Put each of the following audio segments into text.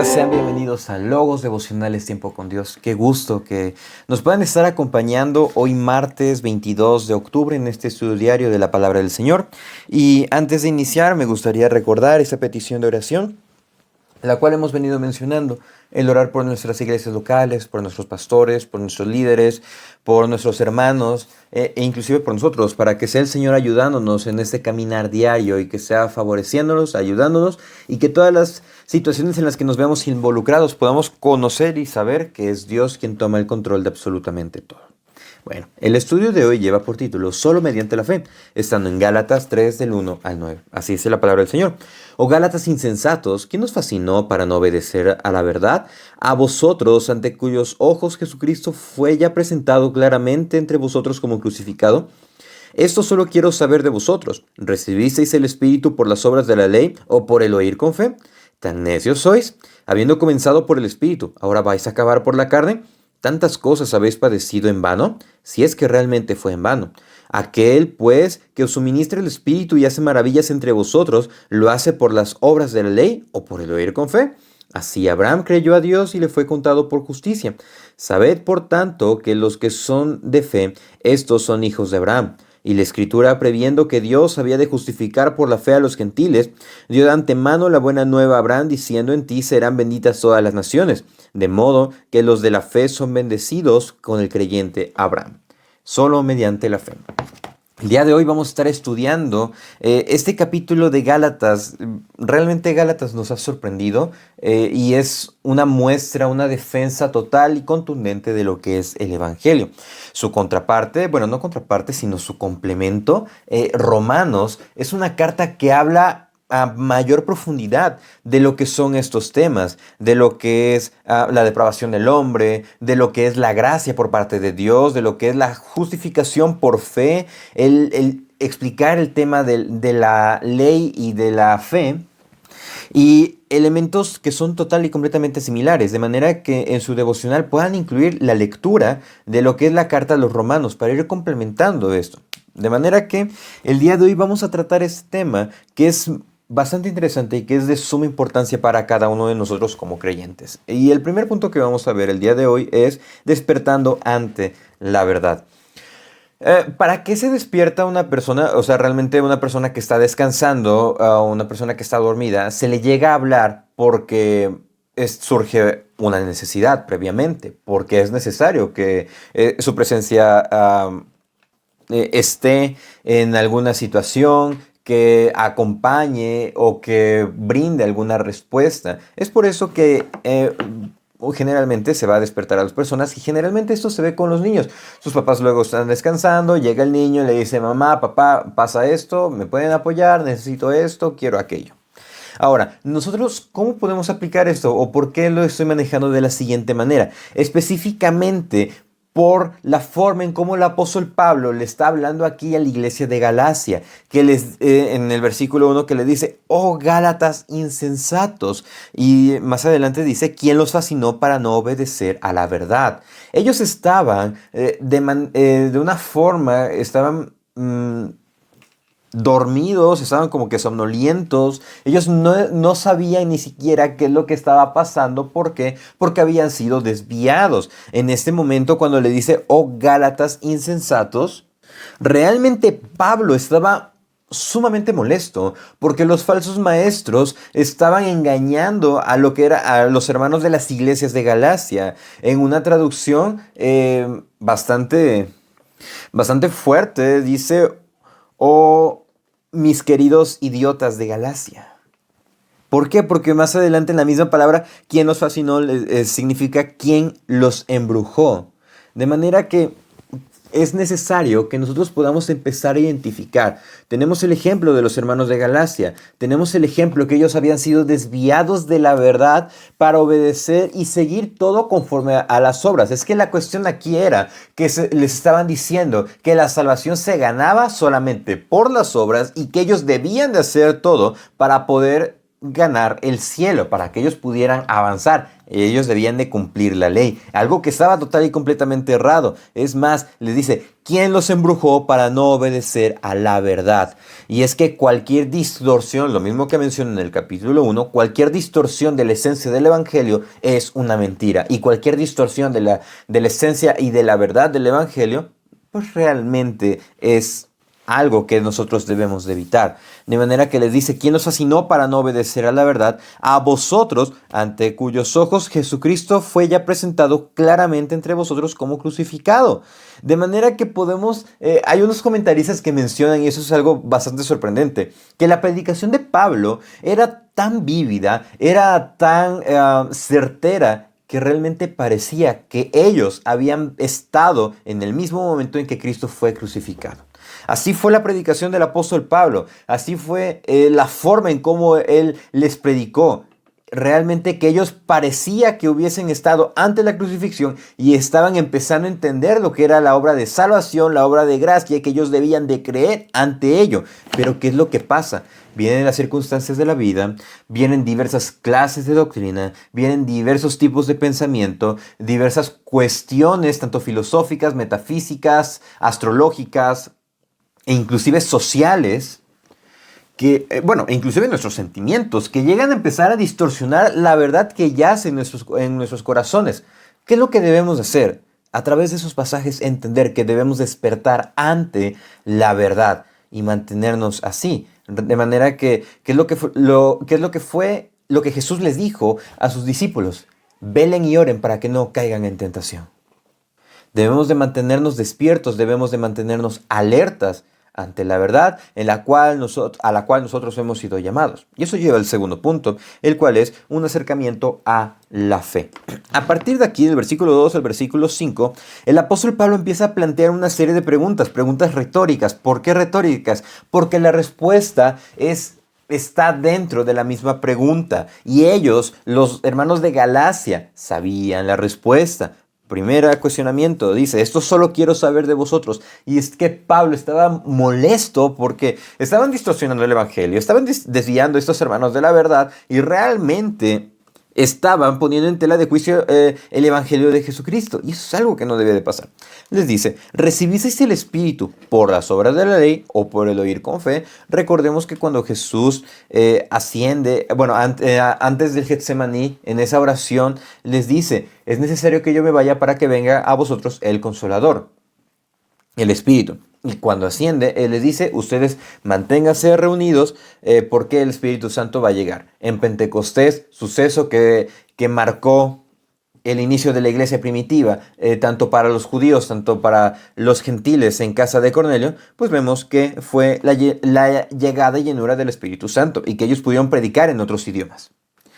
Hola, sean bienvenidos a Logos Devocionales Tiempo con Dios. Qué gusto que nos puedan estar acompañando hoy martes 22 de octubre en este estudio diario de la Palabra del Señor. Y antes de iniciar me gustaría recordar esa petición de oración, la cual hemos venido mencionando, el orar por nuestras iglesias locales, por nuestros pastores, por nuestros líderes, por nuestros hermanos e inclusive por nosotros, para que sea el Señor ayudándonos en este caminar diario y que sea favoreciéndonos, ayudándonos y que todas las situaciones en las que nos veamos involucrados podamos conocer y saber que es Dios quien toma el control de absolutamente todo. Bueno, el estudio de hoy lleva por título Solo mediante la fe, estando en Gálatas 3 del 1 al 9. Así dice la palabra del Señor. Oh Gálatas insensatos, ¿quién os fascinó para no obedecer a la verdad? A vosotros, ante cuyos ojos Jesucristo fue ya presentado claramente entre vosotros como crucificado. Esto solo quiero saber de vosotros. ¿Recibisteis el Espíritu por las obras de la ley o por el oír con fe? ¿Tan necios sois? Habiendo comenzado por el Espíritu, ¿ahora vais a acabar por la carne? ¿Tantas cosas habéis padecido en vano? Si es que realmente fue en vano. Aquel, pues, que os suministra el Espíritu y hace maravillas entre vosotros, ¿lo hace por las obras de la ley o por el oír con fe? Así Abraham creyó a Dios y le fue contado por justicia. Sabed, por tanto, que los que son de fe, estos son hijos de Abraham. Y la Escritura, previendo que Dios había de justificar por la fe a los gentiles, dio de antemano la buena nueva a Abraham, diciendo: en ti serán benditas todas las naciones. De modo que los de la fe son bendecidos con el creyente Abraham. Solo mediante la fe. El día de hoy vamos a estar estudiando este capítulo de Gálatas. Realmente Gálatas nos ha sorprendido y es una muestra, una defensa total y contundente de lo que es el Evangelio. Su contraparte, bueno, no contraparte, sino su complemento, Romanos, es una carta que habla a mayor profundidad de lo que son estos temas, de lo que es la depravación del hombre, de lo que es la gracia por parte de Dios, de lo que es la justificación por fe, el explicar el tema de la ley y de la fe, y elementos que son total y completamente similares, de manera que en su devocional puedan incluir la lectura de lo que es la carta a los romanos para ir complementando esto. De manera que el día de hoy vamos a tratar este tema que es bastante interesante y que es de suma importancia para cada uno de nosotros como creyentes. Y el primer punto que vamos a ver el día de hoy es despertando ante la verdad. ¿Para qué se despierta una persona? O sea, realmente una persona que está descansando, una persona que está dormida, se le llega a hablar porque surge una necesidad previamente, porque es necesario que su presencia esté en alguna situación, que acompañe o que brinde alguna respuesta. Es por eso que generalmente se va a despertar a las personas y generalmente esto se ve con los niños. Sus papás luego están descansando, llega el niño y le dice: mamá, papá, pasa esto, me pueden apoyar, necesito esto, quiero aquello. Ahora, nosotros, ¿cómo podemos aplicar esto? ¿O por qué lo estoy manejando de la siguiente manera? Específicamente por la forma en cómo el apóstol Pablo le está hablando aquí a la iglesia de Galacia, que en el versículo 1 que le dice: oh Gálatas insensatos, y más adelante dice: ¿quién los fascinó para no obedecer a la verdad? Ellos estaban de una forma, dormidos, estaban como que somnolientos. Ellos no sabían ni siquiera qué es lo que estaba pasando. ¿Por qué? Porque habían sido desviados. En este momento, cuando le dice: oh Gálatas insensatos, realmente Pablo estaba sumamente molesto porque los falsos maestros estaban engañando a lo que era a los hermanos de las iglesias de Galacia. En una traducción bastante fuerte dice: oh mis queridos idiotas de Galacia. ¿Por qué? Porque más adelante en la misma palabra, quien los fascinó, significa quien los embrujó. De manera que es necesario que nosotros podamos empezar a identificar. Tenemos el ejemplo de los hermanos de Galacia. Tenemos el ejemplo que ellos habían sido desviados de la verdad para obedecer y seguir todo conforme a las obras. Es que la cuestión aquí era que les estaban diciendo que la salvación se ganaba solamente por las obras y que ellos debían de hacer todo para poder ganar el cielo, para que ellos pudieran avanzar. Ellos debían de cumplir la ley, algo que estaba total y completamente errado. Es más, les dice, ¿quién los embrujó para no obedecer a la verdad? Y es que cualquier distorsión, lo mismo que mencioné en el capítulo 1, cualquier distorsión de la esencia del evangelio es una mentira. Y cualquier distorsión de la esencia y de la verdad del evangelio, pues realmente es algo que nosotros debemos de evitar. De manera que les dice, ¿quién los fascinó para no obedecer a la verdad? A vosotros, ante cuyos ojos Jesucristo fue ya presentado claramente entre vosotros como crucificado. De manera que podemos, hay unos comentaristas que mencionan, y eso es algo bastante sorprendente, que la predicación de Pablo era tan vívida, era tan certera, que realmente parecía que ellos habían estado en el mismo momento en que Cristo fue crucificado. Así fue la predicación del apóstol Pablo, así fue la forma en cómo él les predicó. Realmente que ellos parecía que hubiesen estado ante la crucifixión y estaban empezando a entender lo que era la obra de salvación, la obra de gracia, y que ellos debían de creer ante ello. Pero ¿qué es lo que pasa? Vienen las circunstancias de la vida, vienen diversas clases de doctrina, vienen diversos tipos de pensamiento, diversas cuestiones, tanto filosóficas, metafísicas, astrológicas e inclusive sociales, que, inclusive nuestros sentimientos, que llegan a empezar a distorsionar la verdad que yace en nuestros corazones. ¿Qué es lo que debemos hacer? A través de esos pasajes entender que debemos despertar ante la verdad y mantenernos así. De manera que, ¿qué es lo que Jesús les dijo a sus discípulos? Velen y oren para que no caigan en tentación. Debemos de mantenernos despiertos, debemos de mantenernos alertas ante la verdad a la cual nosotros hemos sido llamados. Y eso lleva al segundo punto, el cual es un acercamiento a la fe. A partir de aquí, del versículo 2 al versículo 5, el apóstol Pablo empieza a plantear una serie de preguntas retóricas. ¿Por qué retóricas? Porque la respuesta está dentro de la misma pregunta. Y ellos, los hermanos de Galacia, sabían la respuesta. Primer cuestionamiento, dice, esto solo quiero saber de vosotros. Y es que Pablo estaba molesto porque estaban distorsionando el evangelio, estaban desviando a estos hermanos de la verdad y realmente estaban poniendo en tela de juicio el evangelio de Jesucristo. Y eso es algo que no debe de pasar. Les dice, ¿recibisteis el Espíritu por las obras de la ley o por el oír con fe? Recordemos que cuando Jesús asciende, antes del Getsemaní, en esa oración, les dice, es necesario que yo me vaya para que venga a vosotros el Consolador, el Espíritu. Y cuando asciende, Él les dice, ustedes manténganse reunidos porque el Espíritu Santo va a llegar. En Pentecostés, suceso que marcó el inicio de la iglesia primitiva, tanto para los judíos, tanto para los gentiles en casa de Cornelio, pues vemos que fue la llegada y llenura del Espíritu Santo y que ellos pudieron predicar en otros idiomas.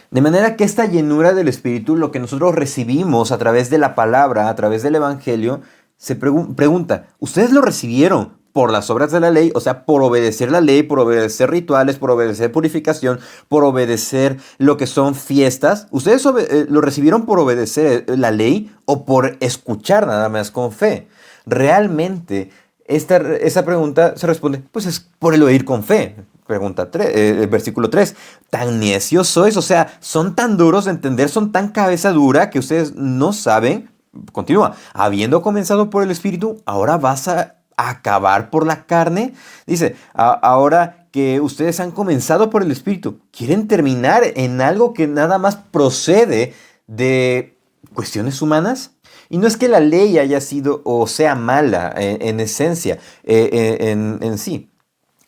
De manera que esta llenura del Espíritu, lo que nosotros recibimos a través de la palabra, a través del Evangelio, se pregunta, ¿ustedes lo recibieron por las obras de la ley? O sea, por obedecer la ley, por obedecer rituales, por obedecer purificación, por obedecer lo que son fiestas. ¿Ustedes lo recibieron por obedecer la ley o por escuchar nada más con fe? Realmente, esa pregunta se responde, pues es por el oír con fe. Pregunta 3, versículo 3. ¿Tan necios sois? O sea, ¿son tan duros de entender, son tan cabeza dura que ustedes no saben? Continúa, habiendo comenzado por el Espíritu, ¿ahora vas a acabar por la carne? Dice, ahora que ustedes han comenzado por el Espíritu, ¿quieren terminar en algo que nada más procede de cuestiones humanas? Y no es que la ley haya sido o sea mala en esencia, en sí.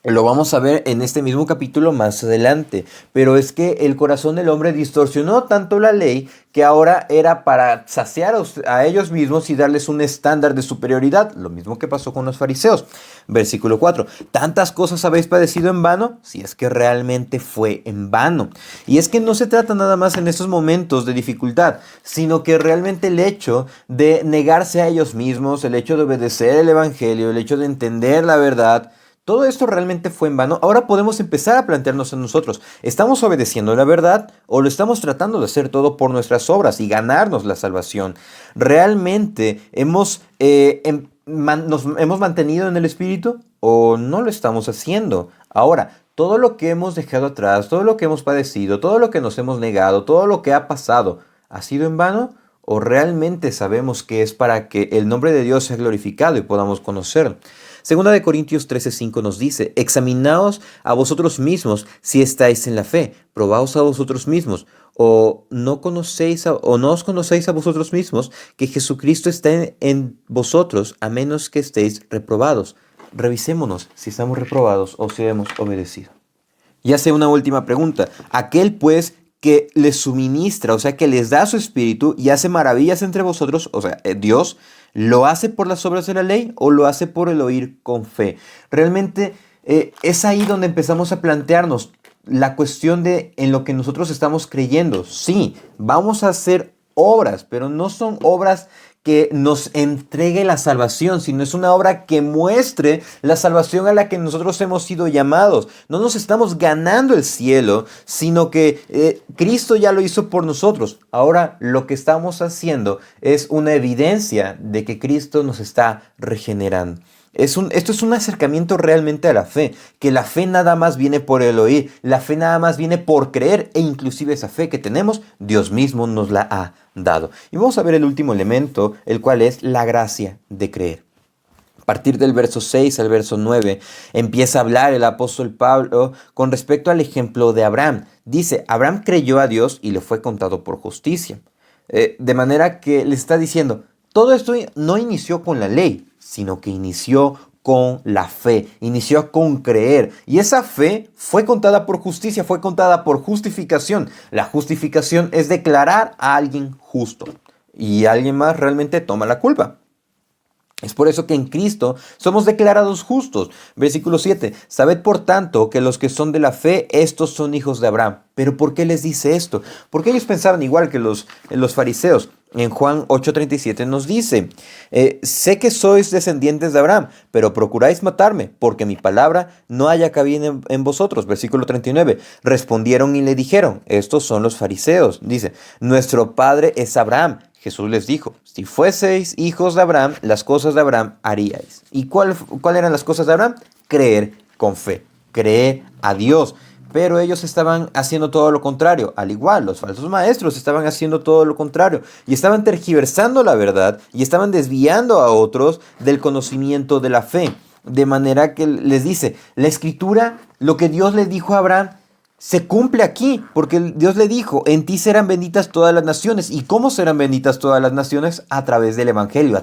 Lo vamos a ver en este mismo capítulo más adelante, pero es que el corazón del hombre distorsionó tanto la ley que ahora era para saciar a ellos mismos y darles un estándar de superioridad, lo mismo que pasó con los fariseos. Versículo 4, ¿tantas cosas habéis padecido en vano? Si es que realmente fue en vano. Y es que no se trata nada más en estos momentos de dificultad, sino que realmente el hecho de negarse a ellos mismos, el hecho de obedecer el evangelio, el hecho de entender la verdad, todo esto realmente fue en vano. Ahora podemos empezar a plantearnos en nosotros, ¿estamos obedeciendo la verdad o lo estamos tratando de hacer todo por nuestras obras y ganarnos la salvación? ¿Realmente nos hemos mantenido en el Espíritu o no lo estamos haciendo? Ahora, todo lo que hemos dejado atrás, todo lo que hemos padecido, todo lo que nos hemos negado, todo lo que ha pasado, ¿ha sido en vano? ¿O realmente sabemos que es para que el nombre de Dios sea glorificado y podamos conocerlo? Segunda de Corintios 13:5 nos dice, examinaos a vosotros mismos si estáis en la fe, probaos a vosotros mismos, o no os conocéis a vosotros mismos que Jesucristo está en vosotros, a menos que estéis reprobados. Revisémonos si estamos reprobados o si hemos obedecido. Y hace una última pregunta. Aquel pues que les suministra, o sea, que les da su espíritu y hace maravillas entre vosotros, o sea, Dios, ¿lo hace por las obras de la ley o lo hace por el oír con fe? Realmente es ahí donde empezamos a plantearnos la cuestión de en lo que nosotros estamos creyendo. Sí, vamos a hacer obras, pero no son obras que nos entregue la salvación, sino es una obra que muestre la salvación a la que nosotros hemos sido llamados. No nos estamos ganando el cielo, sino que Cristo ya lo hizo por nosotros. Ahora lo que estamos haciendo es una evidencia de que Cristo nos está regenerando. Esto es un acercamiento realmente a la fe, que la fe nada más viene por el oír, la fe nada más viene por creer, e inclusive esa fe que tenemos, Dios mismo nos la ha dado. Y vamos a ver el último elemento, el cual es la gracia de creer. A partir del verso 6 al verso 9 empieza a hablar el apóstol Pablo con respecto al ejemplo de Abraham. Dice, Abraham creyó a Dios y le fue contado por justicia. De manera que le está diciendo, todo esto no inició con la ley, sino que inició con la fe, inició con creer. Y esa fe fue contada por justicia, fue contada por justificación. La justificación es declarar a alguien justo y alguien más realmente toma la culpa. Es por eso que en Cristo somos declarados justos. Versículo 7. Sabed por tanto que los que son de la fe, estos son hijos de Abraham. ¿Pero por qué les dice esto? Porque ellos pensaban igual que los fariseos. En Juan 8:37 nos dice, sé que sois descendientes de Abraham, pero procuráis matarme, porque mi palabra no haya cabida en vosotros. Versículo 39. Respondieron y le dijeron, estos son los fariseos. Dice, nuestro padre es Abraham. Jesús les dijo, si fueseis hijos de Abraham, las cosas de Abraham haríais. ¿Y cuál eran las cosas de Abraham? Creer con fe, creer a Dios. Pero ellos estaban haciendo todo lo contrario. Al igual, los falsos maestros estaban haciendo todo lo contrario. Y estaban tergiversando la verdad y estaban desviando a otros del conocimiento de la fe. De manera que les dice, la escritura, lo que Dios le dijo a Abraham, se cumple aquí, porque Dios le dijo, en ti serán benditas todas las naciones. ¿Y cómo serán benditas todas las naciones? A través del Evangelio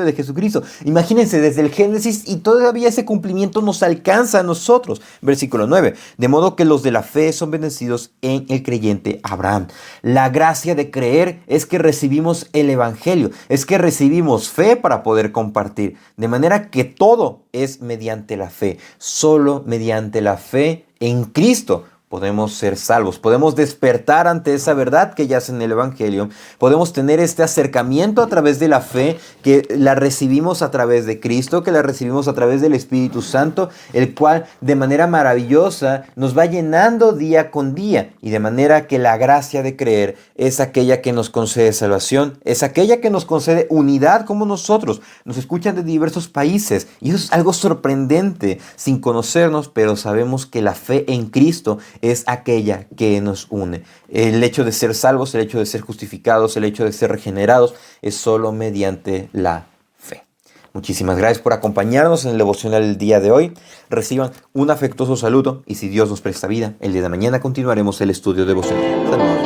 de Jesucristo. Imagínense, desde el Génesis y todavía ese cumplimiento nos alcanza a nosotros. Versículo 9. De modo que los de la fe son bendecidos en el creyente Abraham. La gracia de creer es que recibimos el Evangelio, es que recibimos fe para poder compartir. De manera que todo es mediante la fe, solo mediante la fe en Cristo podemos ser salvos, podemos despertar ante esa verdad que yace en el Evangelio, podemos tener este acercamiento a través de la fe, que la recibimos a través de Cristo, que la recibimos a través del Espíritu Santo, el cual de manera maravillosa nos va llenando día con día, y de manera que la gracia de creer es aquella que nos concede salvación, es aquella que nos concede unidad como nosotros. Nos escuchan de diversos países, y eso es algo sorprendente, sin conocernos, pero sabemos que la fe en Cristo es aquella que nos une. El hecho de ser salvos, el hecho de ser justificados, el hecho de ser regenerados es solo mediante la fe. Muchísimas gracias por acompañarnos en el devocional del día de hoy. Reciban un afectuoso saludo y si Dios nos presta vida, el día de mañana continuaremos el estudio devocional. Saludos.